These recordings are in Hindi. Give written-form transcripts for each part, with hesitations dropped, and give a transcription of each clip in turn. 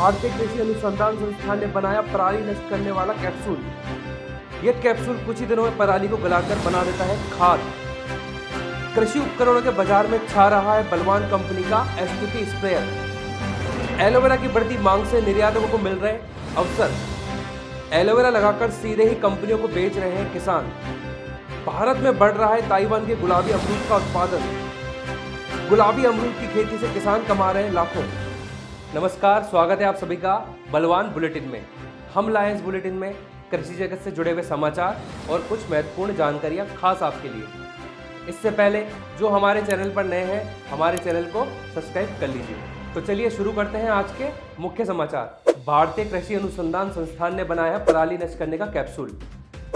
भारतीय कृषि अनुसंधान संस्थान ने बनाया पराली नष्ट करने वाला कैप्सूल। यह कैप्सूल कुछ ही दिनों में पराली को गलाकर बना देता है खाद। कृषि उपकरणों के बाजार में छा रहा है बलवान कंपनी का एसटीपी स्प्रेयर। एलोवेरा की बढ़ती मांग से निर्यातकों को मिल रहे अवसर। एलोवेरा लगाकर सीधे ही कंपनियों को बेच रहे हैं किसान। भारत में बढ़ रहा है ताइवान के गुलाबी अमरूद का उत्पादन। गुलाबी अमरूद की खेती से किसान कमा रहे हैं लाखों। नमस्कार, स्वागत है आप सभी का बलवान बुलेटिन में। हम लाए इस बुलेटिन में कृषि जगत से जुड़े हुए समाचार और कुछ महत्वपूर्ण जानकारियां खास आपके लिए। इससे पहले जो हमारे चैनल पर नए हैं, हमारे चैनल को सब्सक्राइब कर लीजिए। तो चलिए शुरू करते हैं आज के मुख्य समाचार। भारतीय कृषि अनुसंधान संस्थान ने बनाया है पराली नष्ट करने का कैप्सूल।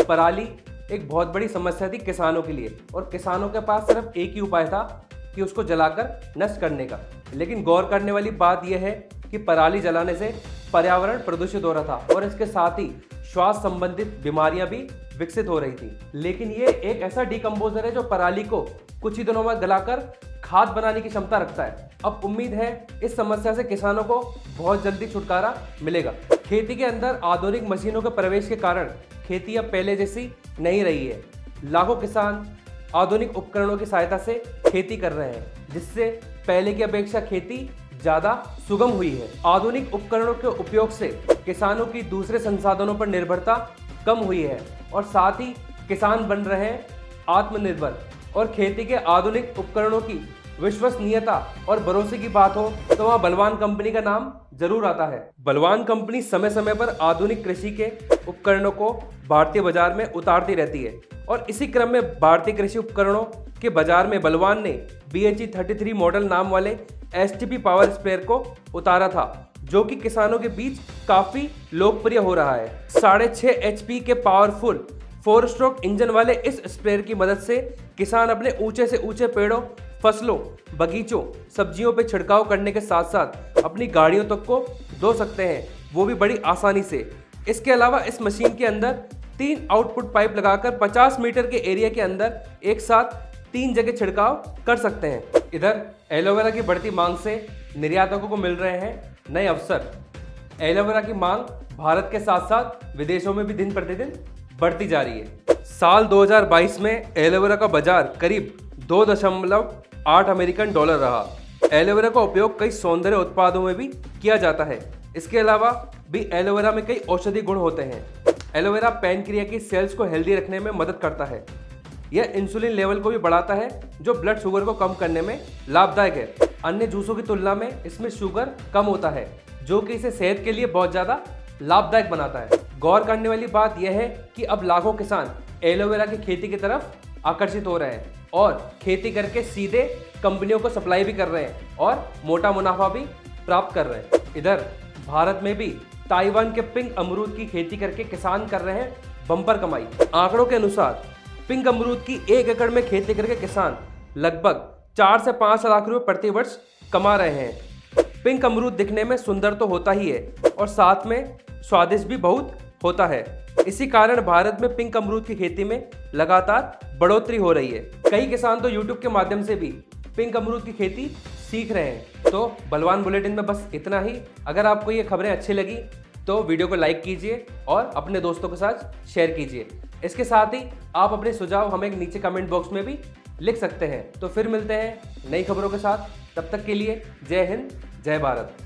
पराली एक बहुत बड़ी समस्या थी किसानों के लिए और किसानों के पास सिर्फ एक ही उपाय था कि उसको जलाकर नष्ट करने का। लेकिन गौर करने वाली बात यह है कि पराली जलाने से पर्यावरण प्रदूषित हो रहा था और इसके साथ ही श्वास संबंधित बीमारियां भी विकसित हो रही थी। लेकिन ये एक ऐसा डिकम्पोजर है जो पराली को कुछ ही दिनों में गलाकर खाद बनाने की क्षमता रखता है। अब उम्मीद है इस समस्या से किसानों को बहुत जल्दी छुटकारा मिलेगा। खेती के अंदर आधुनिक मशीनों के प्रवेश के कारण खेती अब पहले जैसी नहीं रही है। लाखों किसान आधुनिक उपकरणों की सहायता से खेती कर रहे हैं, जिससे पहले की अपेक्षा खेती ज्यादा सुगम हुई है। आधुनिक उपकरणों के उपयोग से किसानों की दूसरे संसाधनों पर निर्भरता कम हुई है और साथ ही किसान बन रहे हैं आत्मनिर्भर। और खेती के आधुनिक उपकरणों की विश्वसनीयता और भरोसे की बात हो तो वहाँ बलवान कंपनी का नाम जरूर आता है। बलवान कंपनी समय समय पर आधुनिक कृषि के उपकरणों को भारतीय बाजार में उतारती रहती है और इसी क्रम में भारतीय कृषि उपकरणों के बाजार में बलवान ने BHE 33 मॉडल नाम वाले एसटीपी पावर स्प्रेयर को उतारा था, जो कि किसानों के बीच काफी लोकप्रिय हो रहा है। 6.5 HP के पावरफुल 4 स्ट्रोक इंजन वाले इस स्प्रेयर की मदद से किसान अपने ऊंचे से ऊंचे पेड़ों, फसलों, बगीचों, सब्जियों पर छिड़काव करने के साथ साथ अपनी गाड़ियों तक को धो सकते हैं, वो भी बड़ी आसानी से। इसके अलावा इस मशीन के अंदर 3 आउटपुट पाइप लगाकर 50 मीटर के एरिया के अंदर एक साथ 3 जगह छिड़काव कर सकते हैं। इधर एलोवेरा की बढ़ती मांग से निर्यातकों को मिल रहे हैं नए अवसर। एलोवेरा की मांग भारत के साथ साथ विदेशों में भी दिन प्रतिदिन बढ़ती जा रही है। साल 2022 में एलोवेरा का बाजार करीब 2.8 अमेरिकन डॉलर रहा। एलोवेरा का उपयोग कई सौंदर्य उत्पादों में भी किया जाता है। इसके अलावा भी एलोवेरा में कई औषधि गुण होते हैं। एलोवेरा पैनक्रिया की सेल्स को हेल्दी रखने में मदद करता है। यह इंसुलिन लेवल को भी बढ़ाता है, जो ब्लड शुगर को कम करने में लाभदायक है। अन्य जूसों की तुलना में इसमें शुगर कम होता है, जो कि इसे सेहत के लिए बहुत ज़्यादा लाभदायक बनाता है। गौर करने वाली बात यह है कि अब लाखों किसान एलोवेरा की खेती की तरफ आकर्षित हो रहे हैं और खेती करके सीधे कंपनियों को सप्लाई भी कर रहे हैं और मोटा मुनाफा भी प्राप्त कर रहे हैं। इधर भारत में भी ताइवान के पिंक अमरूद की खेती करके किसान कर रहे हैं बम्पर कमाई। आंकड़ों के अनुसार पिंक अमरूद की 1 एकड़ में खेती करके किसान लगभग 4 से 5 लाख रुपए प्रति वर्ष कमा रहे हैं। पिंक अमरूद दिखने में सुंदर तो होता ही है और साथ में स्वादिष्ट भी बहुत होता है। इसी कारण भारत में पिंक अमरूद की खेती में लगातार बढ़ोतरी हो रही है। कई किसान तो YouTube के माध्यम से भी पिंक अमरूद की खेती सीख रहे हैं। तो बलवान बुलेटिन में बस इतना ही। अगर आपको ये खबरें अच्छी लगी तो वीडियो को लाइक कीजिए और अपने दोस्तों के साथ शेयर कीजिए। इसके साथ ही आप अपने सुझाव हमें नीचे कमेंट बॉक्स में भी लिख सकते हैं। तो फिर मिलते हैं नई खबरों के साथ। तब तक के लिए जय हिंद, जय भारत।